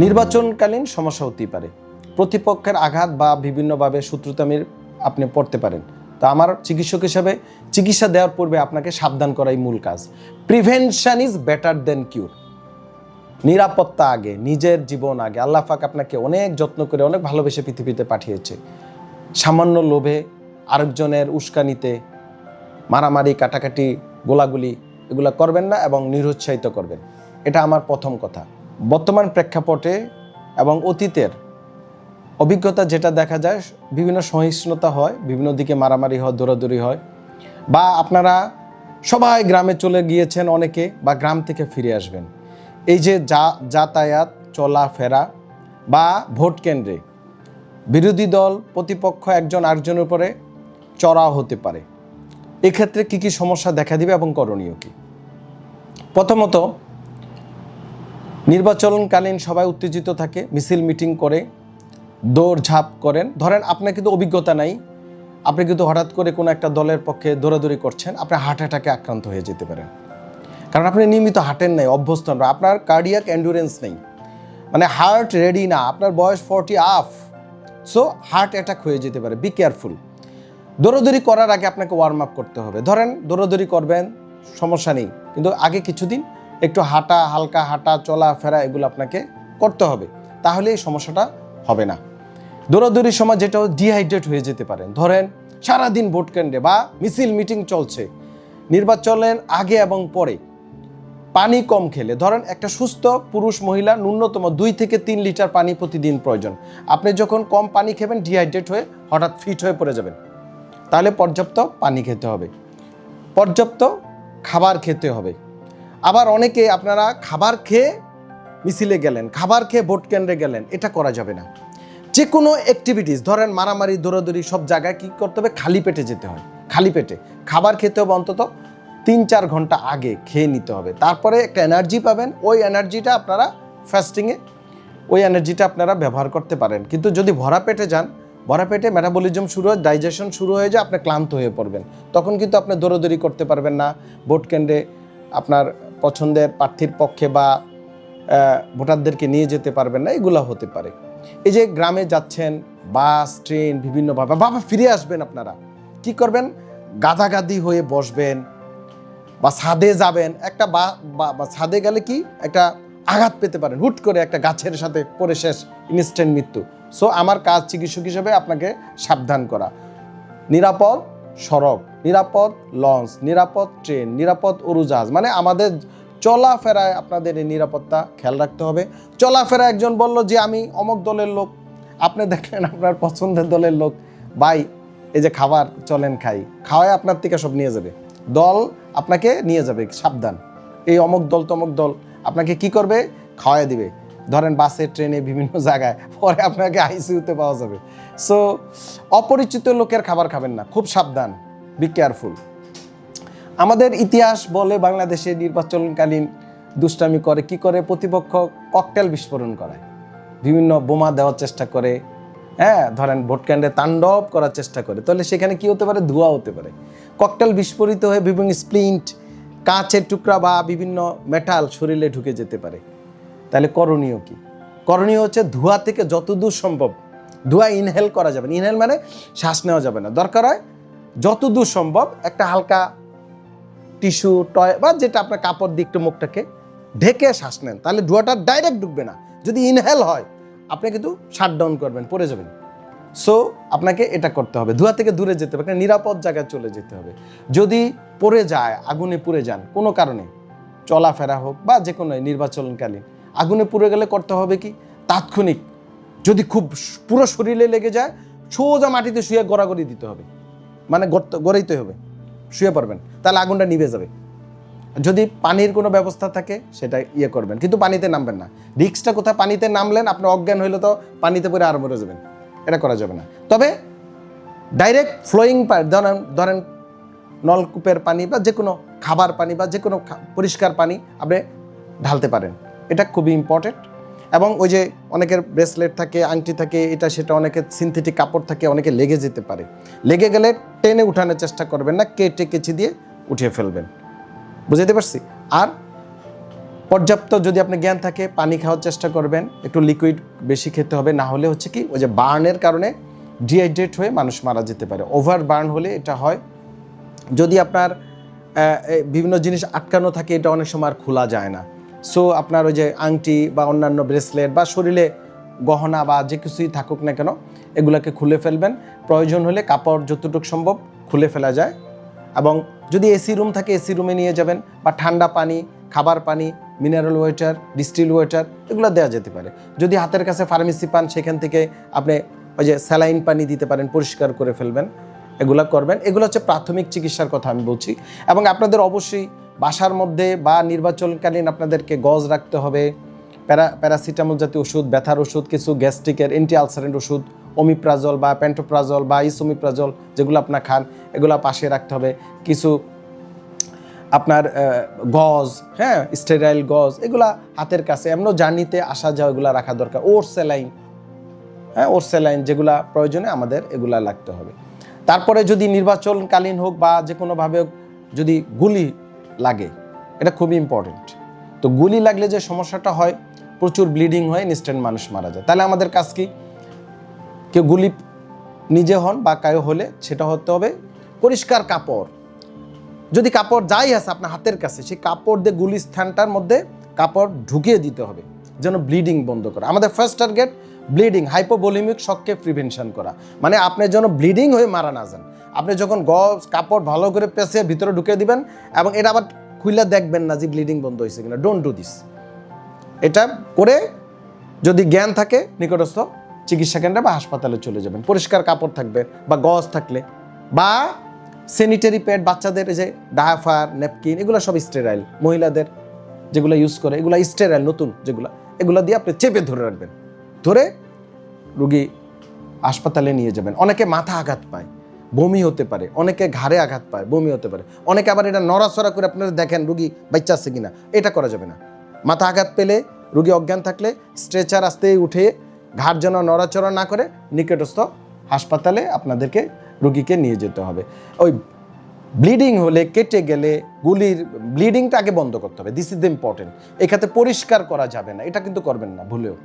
নির্বাচনকালীন সমস্যা হতেই পারে, প্রতিপক্ষের আঘাত বা বিভিন্নভাবে শত্রুতামির আপনি পড়তে পারেন। তো আমার চিকিৎসক হিসাবে চিকিৎসা দেওয়ার পূর্বে আপনাকে সাবধান করাই মূল কাজ। Prevention is better than cure. নিরাপত্তা আগে, নিজের জীবন আগে। আল্লাহ পাক আপনাকে অনেক যত্ন করে অনেক ভালোবেসে পৃথিবীতে পাঠিয়েছে। সামান্য লোভে, আরেকজনের উস্কানিতে মারামারি, কাটাকাটি, গোলাগুলি এগুলো করবেন না এবং নিরুৎসাহিত করবেন। এটা আমার প্রথম কথা। বর্তমান প্রেক্ষাপটে এবং অতীতের অভিজ্ঞতা যেটা দেখা যায়, বিভিন্ন সহিষ্ণুতা হয়, বিভিন্ন দিকে মারামারি হয়, দৌড়াদৌড়ি হয়, বা আপনারা সবাই গ্রামে চলে গিয়েছেন অনেকে, বা গ্রাম থেকে ফিরে আসবেন। এই যে যাতায়াত, চলাফেরা বা ভোট কেন্দ্রে বিরোধী দল প্রতিপক্ষ একজন আরেকজনের উপরে চড়াও হতে পারে। এক্ষেত্রে কী কী সমস্যা দেখা দিবে এবং করণীয় কী? প্রথমত, নির্বাচনকালীন সবাই উত্তেজিত থাকে, মিছিল মিটিং করে, দৌড়ঝাঁপ করেন। ধরেন আপনার কিন্তু অভিজ্ঞতা নাই, আপনি কিন্তু হঠাৎ করে কোনো একটা দলের পক্ষে দৌড়াদৌড়ি করছেন, আপনি হার্ট অ্যাটাকে আক্রান্ত হয়ে যেতে পারেন। কারণ আপনি নিয়মিত হাঁটেন নাই, অভ্যস্ত নয়, আপনার কার্ডিয়াক এন্ডুরেন্স নেই, মানে হার্ট রেডি না, আপনার বয়স 40 আপ, সো হার্ট অ্যাটাক হয়ে যেতে পারে। Be careful. দৌড়াদৌড়ি করার আগে আপনাকে ওয়ার্ম আপ করতে হবে। ধরেন দৌড়াদৌড়ি করবেন, সমস্যা নেই, কিন্তু আগে কিছুদিন একটু হাঁটা, হালকা হাঁটা, চলাফেরা এগুলো আপনাকে করতে হবে, তাহলে এই সমস্যাটা হবে না। দৌড়াদৌড়ির সময় যেটা ডিহাইড্রেট হয়ে যেতে পারেন। ধরেন সারাদিন ভোট কেন্দ্রে বা মিছিল মিটিং চলছে, নির্বাচনের আগে এবং পরে পানি কম খেলে, ধরেন একটা সুস্থ পুরুষ মহিলা ন্যূনতম 2 থেকে 3 লিটার পানি প্রতিদিন প্রয়োজন। আপনি যখন কম পানি খাবেন, ডিহাইড্রেট হয়ে হঠাৎ ফিট হয়ে পড়ে যাবেন। তাহলে পর্যাপ্ত পানি খেতে হবে, পর্যাপ্ত খাবার খেতে হবে। আবার অনেকে আপনারা খাবার খেয়ে মিছিলে গেলেন, খাবার খেয়ে ভোট কেন্দ্রে গেলেন, এটা করা যাবে না। যে কোনো অ্যাক্টিভিটিস, ধরেন মারামারি, দৌড়াদৌড়ি, সব জায়গায় কী করতে হবে? খালি পেটে যেতে হয়। খালি পেটে খাবার খেতে হবে, অন্তত 3-4 ঘন্টা আগে খেয়ে নিতে হবে। তারপরে একটা এনার্জি পাবেন, ওই এনার্জিটা আপনারা ফাস্টিংয়ে ওই এনার্জিটা আপনারা ব্যবহার করতে পারেন। কিন্তু যদি ভরা পেটে যান, ভরা পেটে মেটাবলিজম শুরু হয়, ডাইজেশন শুরু হয়ে যায়, আপনি ক্লান্ত হয়ে পড়বেন। তখন কিন্তু আপনি দৌড়াদৌড়ি করতে পারবেন না, ভোট কেন্দ্রে আপনার পছন্দের প্রার্থীর পক্ষে বা ভোটারদেরকে নিয়ে যেতে পারবেন না, এগুলো হতে পারে। এই যে গ্রামে যাচ্ছেন, বাস, ট্রেন, বিভিন্নভাবে বাবা ফিরে আসবেন, আপনারা কি করবেন? গাদাগাদি হয়ে বসবেন বা ছাদে যাবেন। একটা বা ছাদে গেলে কি একটা আঘাত পেতে পারেন, হুট করে একটা গাছের সাথে পড়ে শেষ, ইনস্ট্যান্ট মৃত্যু। সো আমার কাজ চিকিৎসক হিসেবে আপনাকে সাবধান করা। নিরাপদ সড়ক, নিরাপদ লঞ্চ, নিরাপদ ট্রেন, নিরাপদ উড়োজাহাজ, মানে আমাদের চলাফেরায় আপনাদের এই নিরাপত্তা খেয়াল রাখতে হবে। চলাফেরা একজন বলল যে আমি অমুক দলের লোক, আপনি দেখলেন আপনার পছন্দের দলের লোক, ভাই এই যে খাবার চলেন খাই, খাওয়ায় আপনার থেকে সব নিয়ে যাবে, দল আপনাকে নিয়ে যাবে, সাবধান। এই অমুক দল তমুক দল আপনাকে কি করবে? খাওয়াই দিবে। ধরেন বাসে, ট্রেনে, বিভিন্ন জায়গায়, পরে আপনাকে আইসিইউতে পাওয়া যাবে। সো অপরিচিত লোকের খাবার খাবেন না, খুব সাবধান, বি কেয়ারফুল। আমাদের ইতিহাস বলে বাংলাদেশে নির্বাচনকালীন দুষ্টামি করে, কি করে? প্রতিপক্ষ ককটেল বিস্ফোরণ করায়, বিভিন্ন বোমা দেওয়ার চেষ্টা করে, ধরেন ভোট কেন্দ্রে তাণ্ডব করার চেষ্টা করে। তাহলে সেখানে কি হতে পারে? ধোঁয়া হতে পারে। ককটেল বিস্ফোরিত হয়ে বিভিন্ন স্প্লিন্ট, কাঁচের টুকরা বা বিভিন্ন মেটাল শরীরে ঢুকে যেতে পারে। তাহলে করণীয় কি? করণীয় হচ্ছে ধোঁয়া থেকে যতদূর সম্ভব, ধোঁয়া ইনহেল করা যাবে না। ইনহেল মানে শ্বাস নেওয়া যাবে না। দরকার হয় যতদূর সম্ভব একটা হালকা টিস্যু, টয় বা যেটা আপনার কাপড় দিয়ে একটু মুখটাকে ঢেকে শ্বাস নেন, তাহলে ধোঁয়াটা ডাইরেক্ট ঢুকবে না। যদি ইনহেল হয়, আপনি কিন্তু শাটডাউন করবেন, পড়ে যাবেন। সো আপনাকে এটা করতে হবে, ধোঁয়া থেকে দূরে যেতে হবে, নিরাপদ জায়গায় চলে যেতে হবে। যদি পড়ে যায়, আগুনে পুড়ে যান কোনো কারণে, চলাফেরা হোক বা যে কোনো নির্বাচনকালীন, আগুনে পুড়ে গেলে করতে হবে কি? তাৎক্ষণিক, যদি খুব পুরো শরীরে লেগে যায়, সোজা মাটিতে শুয়ে গড়াগড়ি দিতে হবে, মানে গড়াইতে হবে, শুয়ে পড়বেন, তাহলে আগুনটা নিভে যাবে। যদি পানির কোনো ব্যবস্থা থাকে সেটা করবেন, কিন্তু পানিতে নামবেন না। রিস্কটা কোথায়? পানিতে নামলেন, আপনি অজ্ঞান হইলে তো পানিতে পড়ে আরো মরে যাবেন, এটা করা যাবে না। তবে ডাইরেক্ট ফ্লোয়িং ধরেন নলকূপের পানি বা যে কোনো খাবার পানি বা যে কোনো পরিষ্কার পানি আপনি ঢালতে পারেন, এটা খুবই ইম্পর্টেন্ট। এবং ওই যে অনেকের ব্রেসলেট থাকে, আংটি থাকে, এটা সেটা, অনেকের সিনথেটিক কাপড় থাকে, অনেকে লেগে যেতে পারে। লেগে গেলে টেনে উঠানোর চেষ্টা করবেন না, কেটে কেচি দিয়ে উঠিয়ে ফেলবেন। বুঝাইতে পারছি? আর পর্যাপ্ত যদি আপনি জ্ঞান থাকে পানি খাওয়ার চেষ্টা করবেন, একটু লিকুইড বেশি খেতে হবে, না হলে হচ্ছে কি ওই যে বার্নের কারণে ডিহাইড্রেট হয়ে মানুষ মারা যেতে পারে। ওভার বার্ন হলে এটা হয়। যদি আপনার বিভিন্ন জিনিস আটকানো থাকে, এটা অনেক সময় আর খোলা যায় না। সো আপনার ওই যে আংটি বা অন্যান্য ব্রেসলেট বা শরীরে গহনা বা যে কিছুই থাকুক না কেন, এগুলোকে খুলে ফেলবেন। প্রয়োজন হলে কাপড় যতটুকু সম্ভব খুলে ফেলা যায়। এবং যদি এসি রুম থাকে এসি রুমে নিয়ে যাবেন, বা ঠান্ডা পানি, খাবার পানি, মিনারেল ওয়াটার, ডিস্টিল ওয়াটার এগুলো দেওয়া যেতে পারে। যদি হাতের কাছে ফার্মেসি পান, সেখান থেকে আপনি ওই যে স্যালাইন পানি দিতে পারেন, পরিষ্কার করে ফেলবেন, এগুলো করবেন। এগুলো হচ্ছে প্রাথমিক চিকিৎসার কথা আমি বলছি। এবং আপনাদের অবশ্যই বাসার মধ্যে বা নির্বাচনকালীন আপনাদেরকে গজ রাখতে হবে, প্যারাসিটামল জাতীয় ওষুধ, ব্যথার ওষুধ, কিছু গ্যাস্ট্রিকের অ্যান্টি আলসারেন্ট ওষুধ, ওমিপ্রাজল বা প্যান্টোপ্রাজল বা ইসোমিপ্রাজল যেগুলো আপনার খান, এগুলো পাশে রাখতে হবে। কিছু আপনার গজ, হ্যাঁ, স্টেরাইল গজ, এগুলা হাতের কাছে, এমনও জার্নিতে আসা যাওয়া এগুলো রাখা দরকার। ওর স্যালাইন, হ্যাঁ, ওর স্যালাইন যেগুলা প্রয়োজনে আমাদের এগুলা লাগতে হবে। তারপরে যদি নির্বাচনকালীন হোক বা যে কোনোভাবে হোক, যদি গুলি লাগে, এটা খুবই ইম্পর্টেন্ট। তো গুলি লাগলে যে সমস্যাটা হয়, প্রচুর ব্লিডিং হয়, ইনস্ট্যান্ট মানুষ মারা যায়। তাহলে আমাদের কাজ কি? কেউ গুলি নিজে হন বা কায়ো হলে সেটা হতে হবে পরিষ্কার কাপড়। যদি কাপড় যাই আছে আপনার হাতের কাছে, সেই কাপড় দিয়ে গুলি স্থানটার মধ্যে কাপড় ঢুকিয়ে দিতে হবে, যেন ব্লিডিং বন্ধ করে। আমাদের ফার্স্ট টার্গেট ব্লিডিং, হাইপোভলিমিক শককে প্রিভেনশন করা, মানে আপনি যেন ব্লিডিং হয়ে মারা না যান। আপনি যখন কাপড় ভালো করে পেঁচিয়ে ভিতরে ঢুকিয়ে দিবেন, এবং এটা আবার খুলে দেখবেন না যে ব্লিডিং বন্ধ হয়েছে কিনা। Don't do this. এটা করে যদি জ্ঞান থাকে, নিকটস্থ চিকিৎসা কেন্দ্রে বা হাসপাতালে চলে যাবেন। পরিষ্কার কাপড় থাকবে বা গজ থাকলে, বা স্যানিটারি প্যাড, বাচ্চাদের যে ডায়াপার, ন্যাপকিন, এগুলো সব স্টেরাইল, মহিলাদের যেগুলো ইউজ করে এগুলো স্টেরাইল, নতুন যেগুলো, এগুলো দিয়ে আপনি চেপে ধরে রাখবেন, ধরে রুগী হাসপাতালে নিয়ে যাবেন। অনেকে মাথা আঘাত পায়, বমি হতে পারে, অনেকে ঘাড়ে আঘাত পায়, বমি হতে পারে, অনেকে আবার এটা নড়াচড়া করে আপনারা দেখেন রুগী বাচ্চা আছে কিনা, এটা করা যাবে না। মাথা আঘাত পেলে, রুগী অজ্ঞান থাকলে স্ট্রেচার আস্তে উঠে, ঘাড় যেন নড়াচড়া না করে, নিকটস্থ হাসপাতালে আপনাদেরকে রুগীকে নিয়ে যেতে হবে। ওই ব্লিডিং হলে, কেটে গেলে, গুলির ব্লিডিংটা আগে বন্ধ করতে হবে। This is the important. এক্ষেত্রে পরিষ্কার করা যাবে না, এটা কিন্তু করবেন না ভুলেও।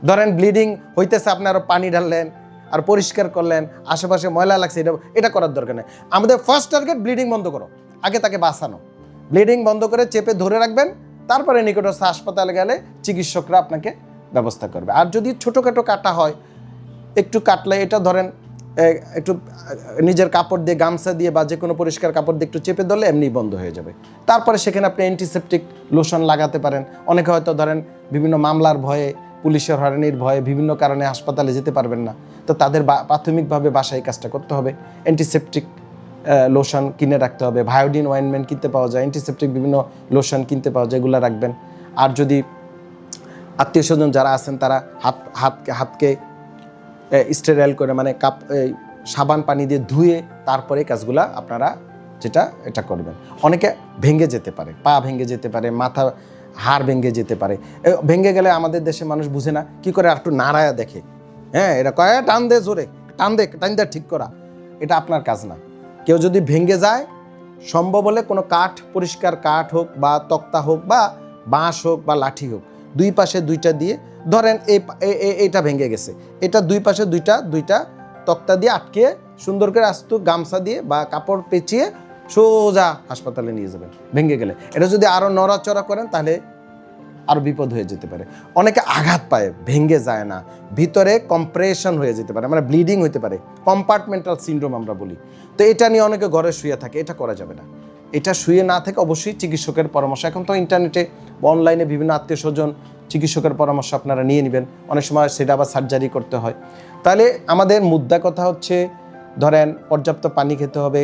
ধরেন ব্লিডিং হইতেছে, আপনি আরও পানি ঢাললেন আর পরিষ্কার করলেন, আশেপাশে ময়লা লাগছে, এটা করার দরকার নেই। আমাদের ফার্স্ট টার্গেট ব্লিডিং বন্ধ করো, আগে তাকে বাঁচানো। ব্লিডিং বন্ধ করে চেপে ধরে রাখবেন, তারপরে নিকটস্থ হাসপাতালে গেলে চিকিৎসকরা আপনাকে ব্যবস্থা করবে। আর যদি ছোটোখাটো কাটা হয়, একটু কাটলে, এটা ধরেন একটু নিজের কাপড় দিয়ে, গামছা দিয়ে বা যে কোনো পরিষ্কার কাপড় দিয়ে একটু চেপে ধরলে এমনি বন্ধ হয়ে যাবে। তারপরে সেখানে আপনি অ্যান্টিসেপটিক লোশন লাগাতে পারেন। অনেকে হয়তো ধরেন বিভিন্ন মামলার ভয়ে, পুলিশের হয়রানির ভয়ে বিভিন্ন কারণে হাসপাতালে যেতে পারবেন না, তো তাদের প্রাথমিকভাবে বাসায় কাজটা করতে হবে। অ্যান্টিসেপটিক লোশন কিনে রাখতে হবে, ভায়োডিন অয়েনমেন্ট কিনতে পাওয়া যায়, অ্যান্টিসেপটিক বিভিন্ন লোশন কিনতে পাওয়া যায়, এগুলো রাখবেন। আর যদি আত্মীয় স্বজন যারা আছেন, তারা হাতকে স্টেরাইল করে, মানে সাবান পানি দিয়ে ধুয়ে তারপরে কাজগুলা আপনারা এটা করবেন। অনেকে ভেঙে যেতে পারে, পা ভেঙে যেতে পারে, মাথা হাড় ভেঙে যেতে পারে। ভেঙে গেলে আমাদের দেশে মানুষ বুঝে না, কি করে একটু নাড়ায়া দেখে, হ্যাঁ, এটা কয় টান দে, জোরে টান দে ঠিক করা। এটা আপনার কাজ না। কেউ যদি ভেঙে যায়, সম্ভব হলে কোনো কাঠ, পরিষ্কার কাঠ হোক বা তক্তা হোক বা বাঁশ হোক বা লাঠি হোক, দুই পাশে দুইটা দিয়ে, ধরেন এইটা ভেঙে গেছে, এটা দুই পাশে দুইটা তক্তা দিয়ে আটকে সুন্দর করে আস্ত গামছা দিয়ে বা কাপড় পেঁচিয়ে সোজা হাসপাতালে নিয়ে যাবেন ভেঙে গেলে। এটা যদি আরও নড়াচড়া করেন, তাহলে আরও বিপদ হয়ে যেতে পারে। অনেকে আঘাত পায়, ভেঙে যায় না, ভিতরে কম্প্রেশন হয়ে যেতে পারে, মানে ব্লিডিং হতে পারে, কম্পার্টমেন্টাল সিনড্রোম আমরা বলি। তো এটা নিয়ে অনেকে ঘরে শুয়ে থাকে, এটা করা যাবে না। এটা শুয়ে না থেকে অবশ্যই চিকিৎসকের পরামর্শ, এখন তো ইন্টারনেটে বা অনলাইনে বিভিন্ন আত্মীয় স্বজন চিকিৎসকের পরামর্শ আপনারা নিয়ে নেবেন। অনেক সময় সেটা আবার সার্জারি করতে হয়। তাহলে আমাদের মুদ্রা কথা হচ্ছে, ধরেন পর্যাপ্ত পানি খেতে হবে,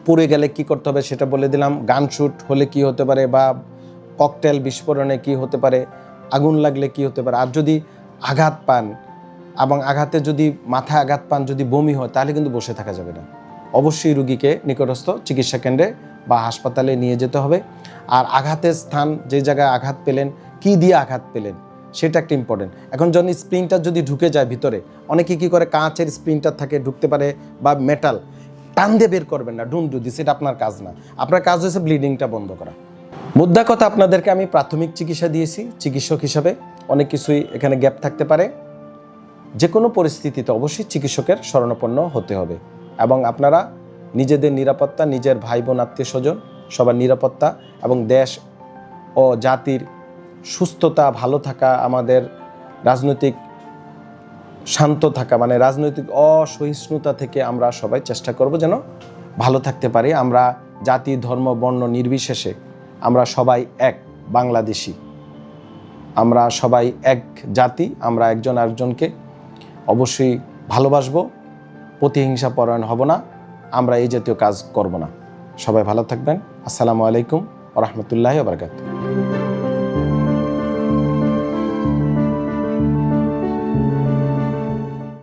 পুড়ে গেলে কি করতে হবে সেটা বলে দিলাম, গানশুট হলে কি হতে পারে, বা ককটেল বিস্ফোরণে কি হতে পারে, আগুন লাগলে কি হতে পারে। আর যদি আঘাত পান এবং আঘাতে যদি মাথায় আঘাত পান, যদি বমি হয়, তাহলে কিন্তু বসে থাকা যাবে না। অবশ্যই রুগীকে নিকটস্থ চিকিৎসা কেন্দ্রে বা হাসপাতালে নিয়ে যেতে হবে। আর আঘাতের স্থান, যে জায়গায় আঘাত পেলেন, কি দিয়ে আঘাত পেলেন, সেটা একটা ইম্পর্টেন্ট। এখন যখন স্প্রিংটা যদি ঢুকে যায় ভিতরে, অনেকে কী করে, কাঁচের স্প্রিংটার থাকে, ঢুকতে পারে, বা মেটাল, টান দিয়ে বের করবেন না, ডোন্ট ডু দিস, এটা আপনার কাজ না। আপনার কাজ হচ্ছে ব্লিডিংটা বন্ধ করা। মুদ্রা কথা, আপনাদেরকে আমি প্রাথমিক চিকিৎসা দিয়েছি চিকিৎসক হিসাবে। অনেক কিছুই এখানে গ্যাপ থাকতে পারে। যে কোনো পরিস্থিতিতে অবশ্যই চিকিৎসকের শরণাপন্ন হতে হবে এবং আপনারা নিজেদের নিরাপত্তা, নিজের ভাই বোন আত্মীয় স্বজন সবার নিরাপত্তা এবং দেশ ও জাতির সুস্থতা, ভালো থাকা, আমাদের রাজনৈতিক শান্ত থাকা, মানে রাজনৈতিক অসহিষ্ণুতা থেকে আমরা সবাই চেষ্টা করব যেন ভালো থাকতে পারি। আমরা জাতি, ধর্ম, বর্ণ নির্বিশেষে আমরা সবাই এক বাংলাদেশি, আমরা সবাই এক জাতি। আমরা একজন আরেকজনকে অবশ্যই ভালোবাসবো, প্রতিহিংসা পরায়ণ হব না, আমরা এই জাতীয় কাজ করব না। সবাই ভালো থাকবেন। আসসালামু আলাইকুম ওয়া রাহমাতুল্লাহি ওয়া বারাকাতুহু।